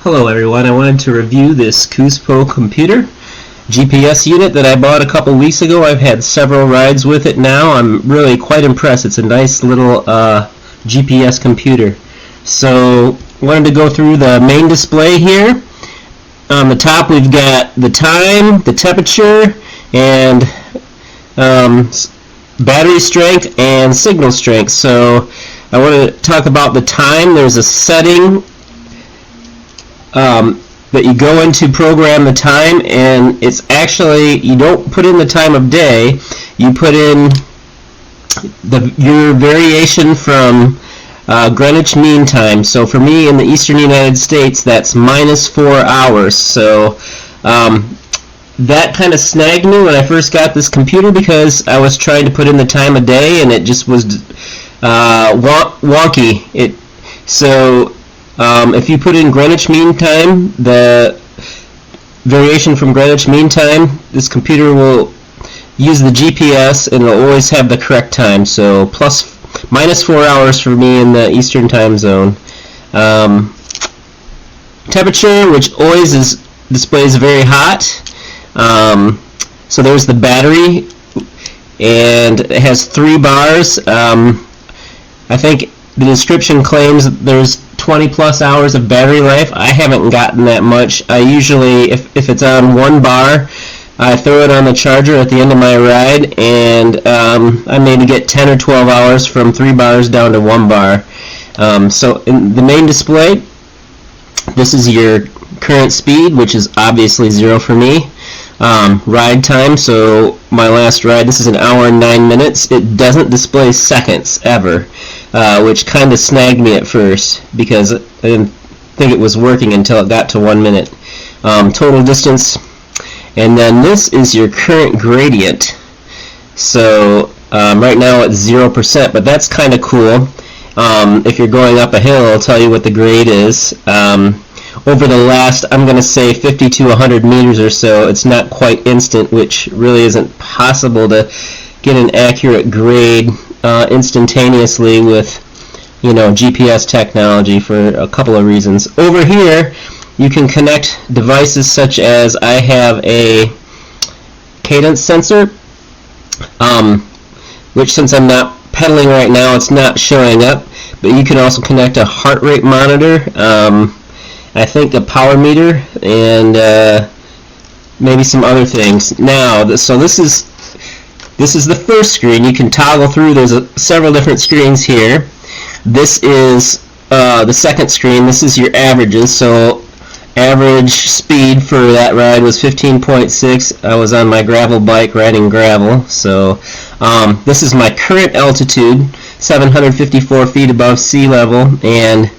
Hello everyone, I wanted to review this COOSPO computer GPS unit that I bought a couple weeks ago. I've had several rides with it now. I'm really quite impressed. It's a nice little GPS computer. So I wanted to go through the main display here. On the top we've got the time, the temperature, and battery strength and signal strength. So I want to talk about the time. There's a setting that you go in to program the time, and it's actually, you don't put in the time of day, you put in your variation from Greenwich Mean Time. So for me in the eastern United States, that's -4 hours. So that kind of snagged me when I first got this computer, because I was trying to put in the time of day and it just was wonky. If you put in Greenwich Mean Time, the variation from Greenwich Mean Time, this computer will use the GPS and it'll always have the correct time. So -4 hours for me in the Eastern Time Zone. Temperature, which always displays very hot. So there's the battery, and it has 3 bars. I think the description claims there's 20 plus hours of battery life. I haven't gotten that much. I usually, if it's on 1 bar, I throw it on the charger at the end of my ride, and I maybe get 10 or 12 hours from 3 bars down to 1 bar. So in the main display, this is your current speed, which is obviously 0 for me. Ride time, so my last ride, this is 1 hour and 9 minutes. It doesn't display seconds ever, which kind of snagged me at first because I didn't think it was working until it got to 1 minute. Total distance, and then this is your current gradient. So right now it's 0%, but that's kind of cool. If you're going up a hill, it'll tell you what the grade is. Over the last, I'm going to say 50 to 100 meters or so, it's not quite instant, which really isn't possible to get an accurate grade instantaneously with, GPS technology for a couple of reasons. Over here, you can connect devices such as, I have a cadence sensor, which, since I'm not pedaling right now, it's not showing up, but you can also connect a heart rate monitor, I think a power meter, and maybe some other things. Now, so this is the first screen. You can toggle through. There's several different screens here. This is the second screen. This is your averages. So average speed for that ride was 15.6. I was on my gravel bike riding gravel. So this is my current altitude, 754 feet above sea level, and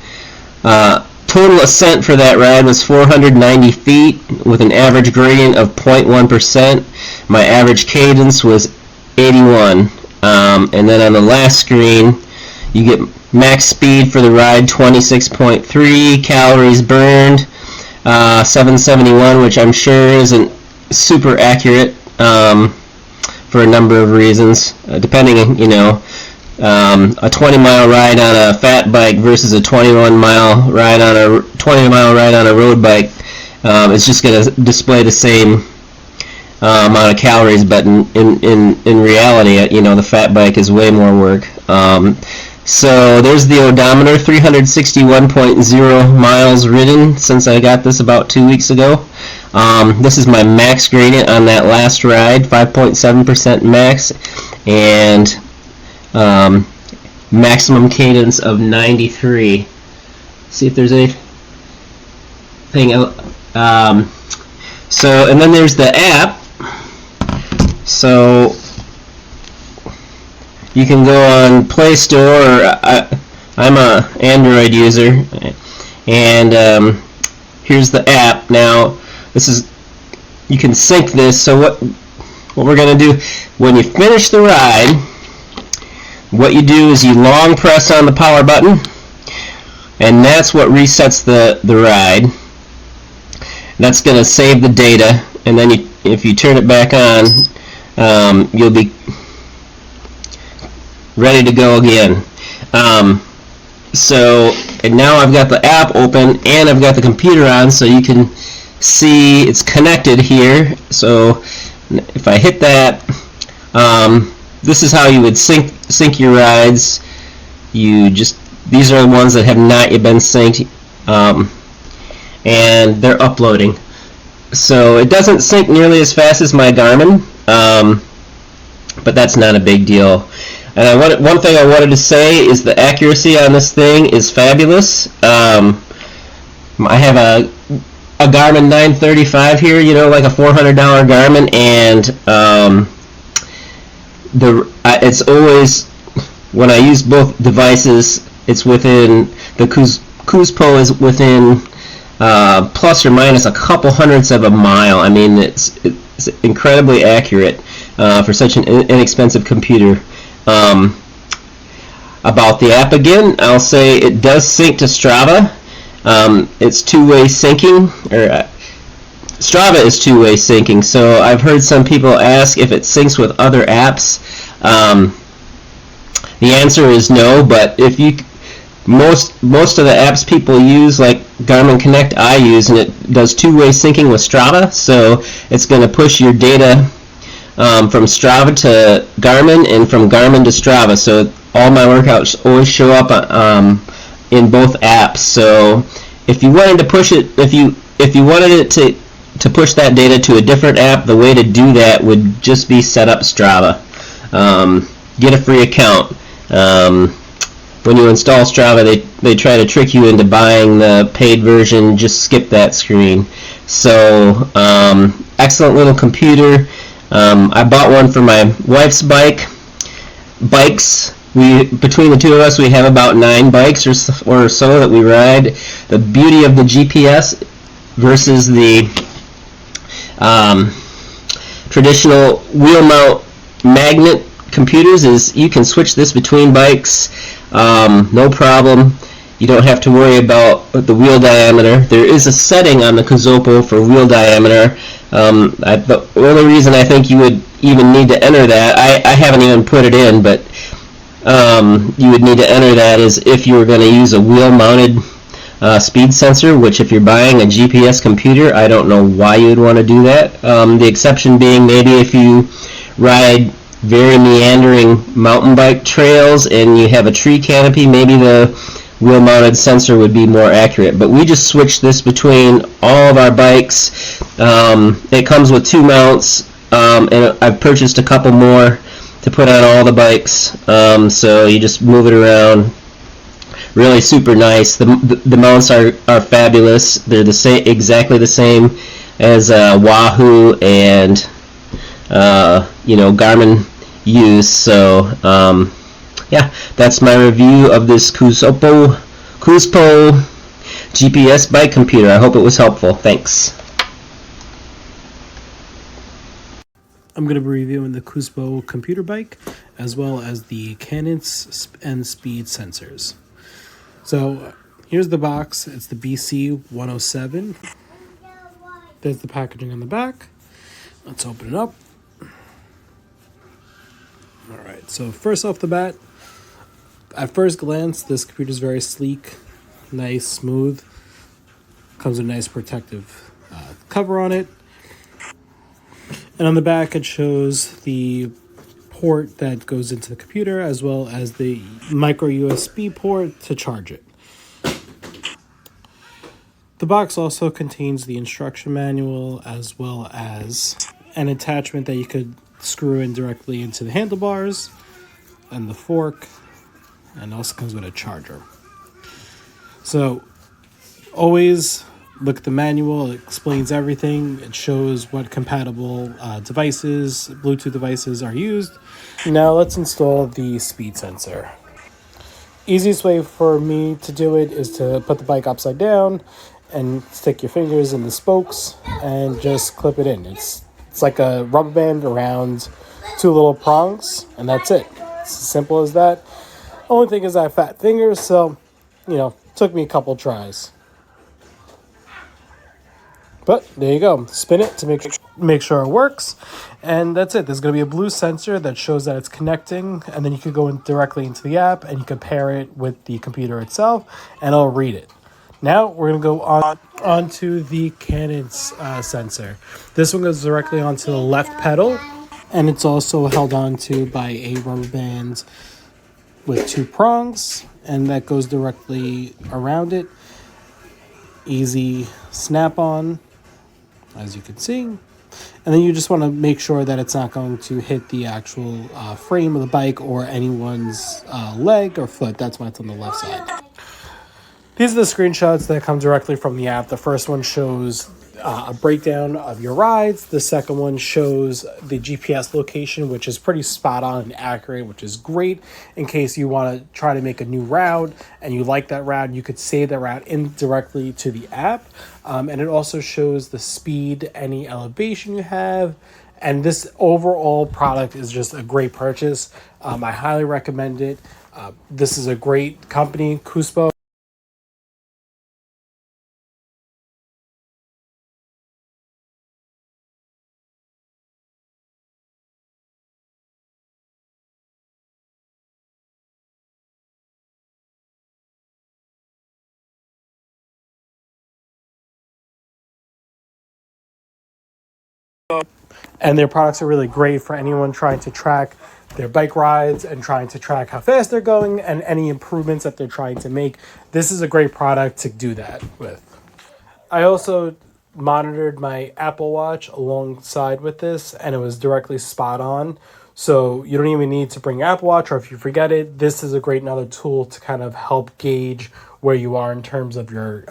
total ascent for that ride was 490 feet with an average gradient of 0.1%. My average cadence was 81. And then on the last screen, you get max speed for the ride, 26.3, calories burned, 771, which I'm sure isn't super accurate for a number of reasons, depending, a 20-mile ride on a fat bike versus a 20-mile ride on a road bike is just going to display the same amount of calories, but in reality, the fat bike is way more work. So there's the odometer, 361.0 miles ridden since I got this about 2 weeks ago. This is my max gradient on that last ride, 5.7% max, and maximum cadence of 93. See if there's anything else. And then there's the app. So you can go on Play Store, or I'm a Android user, and here's the app. Now you can sync this. So what we're going to do when you finish the ride, what you do is you long press on the power button, and that's what resets the ride. That's going to save the data, and then if you turn it back on, you'll be ready to go again. and now I've got the app open and I've got the computer on, so you can see it's connected here. So if I hit that, this is how you would sync your rides. These are the ones that have not yet been synced, and they're uploading. So it doesn't sync nearly as fast as my Garmin, but that's not a big deal. And one thing I wanted to say is the accuracy on this thing is fabulous. I have a Garmin 935 here, like a $400 Garmin, and it's always, when I use both devices, it's within, the COOSPO is within plus or minus a couple hundredths of a mile. I mean, it's incredibly accurate for such an inexpensive computer. About the app again, I'll say it does sync to Strava. It's two-way syncing, or Strava is two-way syncing. So I've heard some people ask if it syncs with other apps. The answer is no, but if you most of the apps people use, like Garmin Connect, I use, and it does two-way syncing with Strava. So it's going to push your data from Strava to Garmin and from Garmin to Strava. So all my workouts always show up in both apps. So if you wanted to push it, if you wanted it to push that data to a different app, the way to do that would just be set up Strava. Get a free account. When you install Strava, they try to trick you into buying the paid version. Just skip that screen. So excellent little computer. I bought one for my wife's bikes. Between the two of us, we have about 9 bikes or so that we ride. The beauty of the GPS versus the traditional wheel mount magnet computers is you can switch this between bikes, no problem. You don't have to worry about the wheel diameter. There is a setting on the COOSPO for wheel diameter. The only reason I think you would even need to enter that, I haven't even put it in, but you would need to enter that is if you were going to use a wheel-mounted speed sensor, which if you're buying a GPS computer, I don't know why you would want to do that. The exception being maybe if you ride very meandering mountain bike trails and you have a tree canopy, maybe the wheel-mounted sensor would be more accurate. But we just switched this between all of our bikes. It comes with 2 mounts, and I've purchased a couple more to put on all the bikes. So you just move it around. Really super nice. The mounts are fabulous. They're exactly the same as Wahoo and Garmin use. So yeah, that's my review of this COOSPO GPS bike computer. I hope it was helpful. Thanks. I'm going to be reviewing the COOSPO computer bike as well as the cadence and speed sensors. So here's the box. It's the BC107. There's the packaging on the back. Let's open it up. Alright, so first off the bat, at first glance, this computer is very sleek, nice, smooth. Comes with a nice protective cover on it. And on the back, it shows the port that goes into the computer as well as the micro USB port to charge it. The box also contains the instruction manual as well as an attachment that you could screw in directly into the handlebars and the fork, and also comes with a charger. So always look at the manual. It explains everything. It shows what compatible devices, Bluetooth devices are used. Now let's install the speed sensor. Easiest way for me to do it is to put the bike upside down and stick your fingers in the spokes and just clip it in. It's like a rubber band around 2 little prongs, and that's it. It's as simple as that. Only thing is I have fat fingers, so, took me a couple tries. But there you go. Spin it to make sure it works. And that's it. There's going to be a blue sensor that shows that it's connecting. And then you could go directly into the app and you can pair it with the computer itself and it'll read it. Now we're going to go onto the Canon's sensor. This one goes directly onto the left pedal. And it's also held onto by a rubber band with 2 prongs. And that goes directly around it. Easy snap-on, as you can see. And then you just want to make sure that it's not going to hit the actual frame of the bike or anyone's leg or foot. That's why it's on the left side. These are the screenshots that come directly from the app. The first one shows a breakdown of your rides. The second one shows the GPS location, which is pretty spot on and accurate, which is great in case you want to try to make a new route and you like that route. You could save that route indirectly to the app. And it also shows the speed, any elevation you have. And this overall product is just a great purchase. I highly recommend it. This is a great company, COOSPO. And their products are really great for anyone trying to track their bike rides and trying to track how fast they're going and any improvements that they're trying to make. This is a great product to do that with. I also monitored my Apple Watch alongside with this, and it was directly spot on. So you don't even need to bring your Apple Watch, or if you forget it, this is a great another tool to kind of help gauge where you are in terms of your